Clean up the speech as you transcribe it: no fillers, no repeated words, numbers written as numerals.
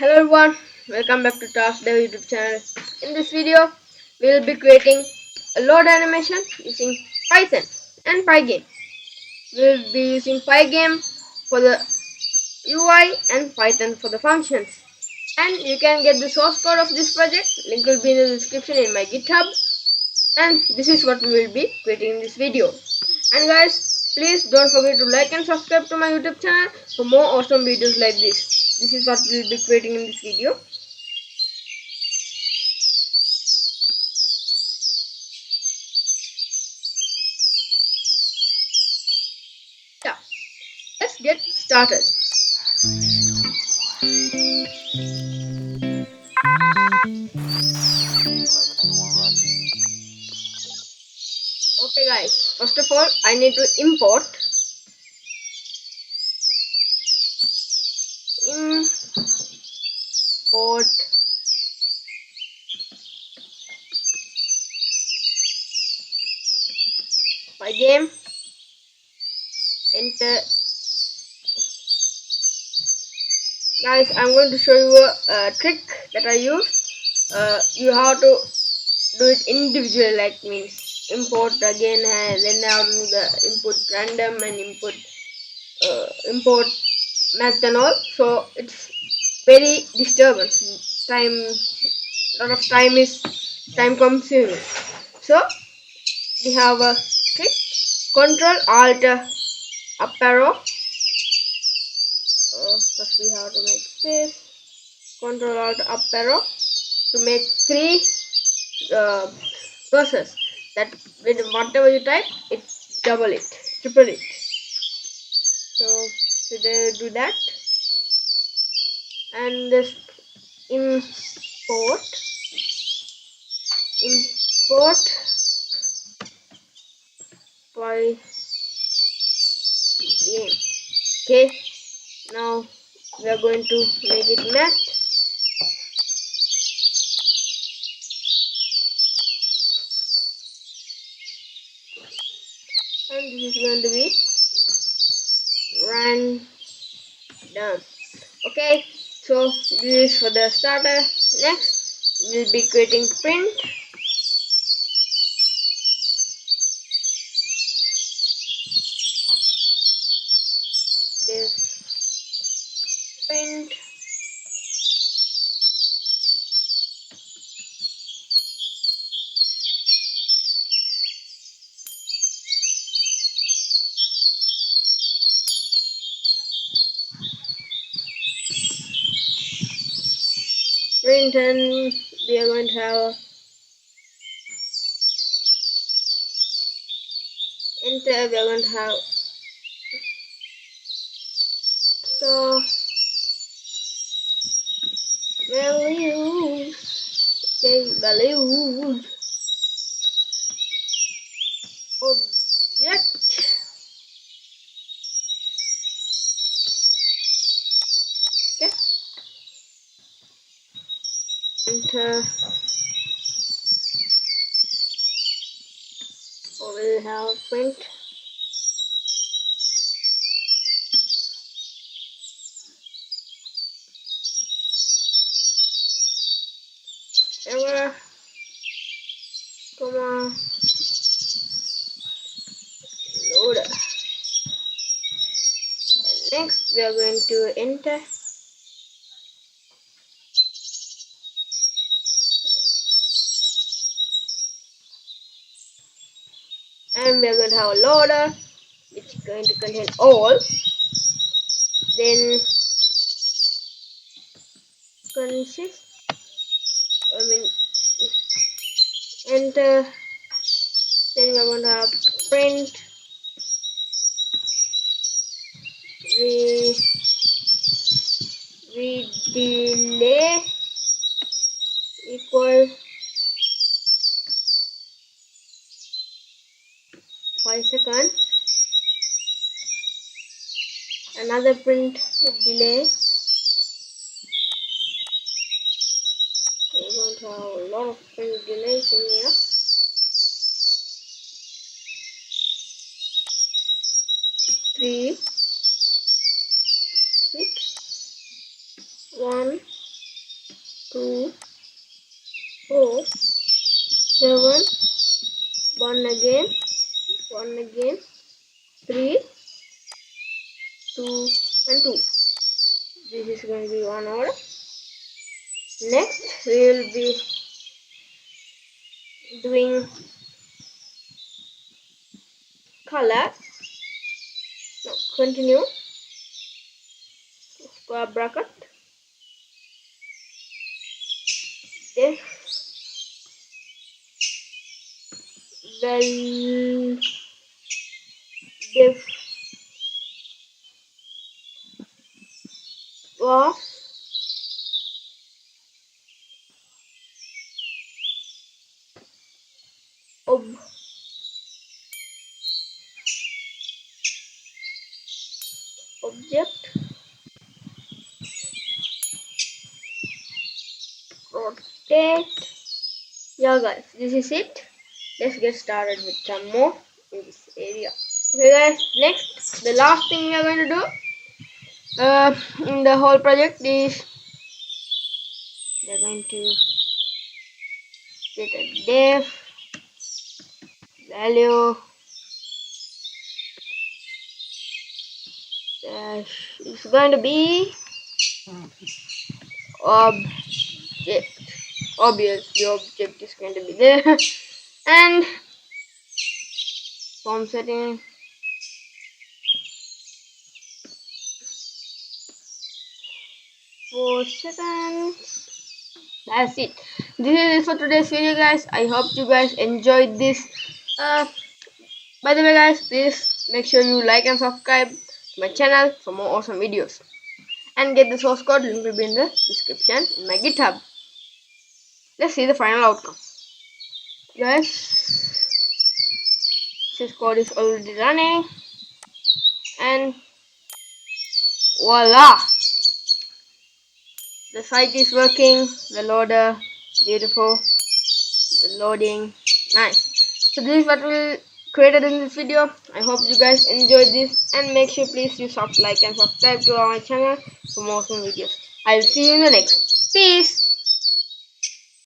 Hello everyone, welcome back to Task Dev YouTube channel. In this video, we will be creating a load animation using Python and Pygame. We will be using Pygame for the UI and Python for the functions. And you can get the source code of this project. Link will be in the description in my GitHub. And this is what we will be creating in this video. And guys, please don't forget to like and subscribe to my YouTube channel for more awesome videos like this. This is what we will be creating in this video. Yeah, let's get started. Okay guys, first of all I need to import Pygame. Enter. Guys, I'm going to show you a trick that I use. You have to do it individually, like means import again and then I have to do the input random and import math and all. So it's very disturbance. Lot of time consuming. So we have a trick. Control Alt up arrow. First we have to make space. Control Alt up arrow to make three process. That with whatever you type, it double it, triple it. So they do that, and this import by game. Okay, now we are going to make it math. And this is going to be random. Okay, so this is for the starter. Next we'll be creating print. This print and we are going to have enter. We are going to have the values. Okay, values object. Okay, enter. Or we'll have print. Error, comma, loader. Next we are going to enter. And we are going to have a loader which is going to contain all. Then consist, enter. Then we are going to have print delay equal 5 seconds. Another print delay. We're going to have a lot of print delays in here. 3, 6, 1, 2, 4, 7, 1 again, 1 again, 3, 2 and 2. This is going to be 1 hour. Next we will be doing color. Now continue, square bracket, def val def was ob object rotate. Yeah guys, this is it. Let's get started with some more in this area. Okay guys, next the last thing we are going to do in the whole project is we are going to get a def value dash is going to be object. Obviously object is going to be there and form setting 4 seconds. That's it. This is it for today's video guys. I hope you guys enjoyed this. By the way guys, please make sure you like and subscribe to my channel for more awesome videos, and get the source code, link will be in the description in my GitHub. Let's see the final outcome guys. This code is already running and voila, the site is working, the loader, beautiful, the loading, nice. So this is what we created in this video. I hope you guys enjoyed this, and make sure please you like and subscribe to our channel for more awesome videos. I'll see you in the next. Peace.